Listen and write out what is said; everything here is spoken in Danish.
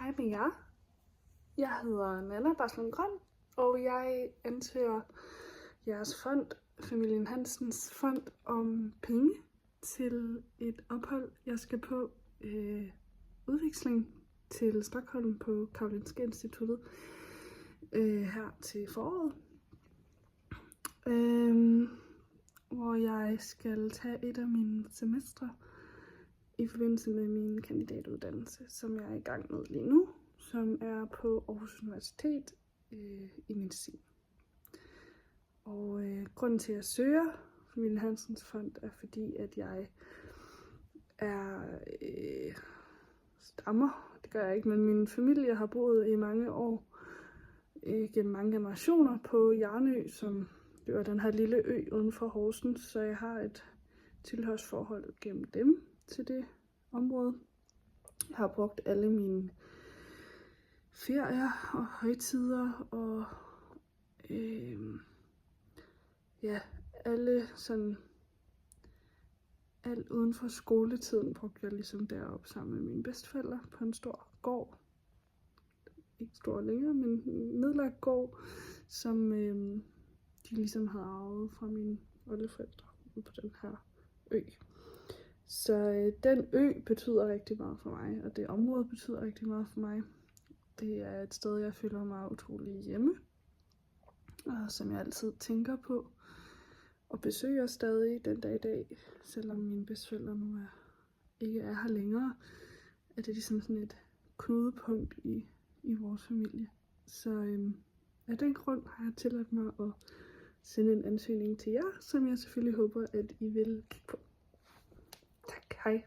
Hej med jer. Jeg hedder Nanna Barslund Grøn, og jeg ansøger jeres fond, familien Hansens fond, om penge til et ophold. Jeg skal på udveksling til Stockholm på Karolinska Instituttet her til foråret. Hvor jeg skal tage et af mine semestre i forbindelse med min kandidatuddannelse, som jeg er i gang med lige nu, som er på Aarhus Universitet i medicin. Og grunden til, at jeg søger familien Hansens fond, er fordi, at jeg er stammer. Det gør jeg ikke, men min familie har boet i mange år, gennem mange generationer, på Hjarnø, som det var den her lille ø uden for Horsens, så jeg har et tilhørsforhold gennem dem til det område. Jeg har brugt alle mine ferier og højtider og alt uden for skoletiden brugte jeg ligesom deroppe sammen med mine bedsteforældre på en stor gård. Ikke stor længere, men nedlagt gård, som de ligesom havde arvet fra mine oldeforældre på den her ø. Så den ø betyder rigtig meget for mig, og det område betyder rigtig meget for mig. Det er et sted, jeg føler mig utrolig hjemme, og som jeg altid tænker på og besøger stadig den dag i dag, selvom mine bedsteforældre nu ikke er her længere, er det ligesom sådan et knudepunkt i vores familie. Så af den grund har jeg tilladt mig at sende en ansøgning til jer, som jeg selvfølgelig håber, at I vil kigge på. Tak, hej.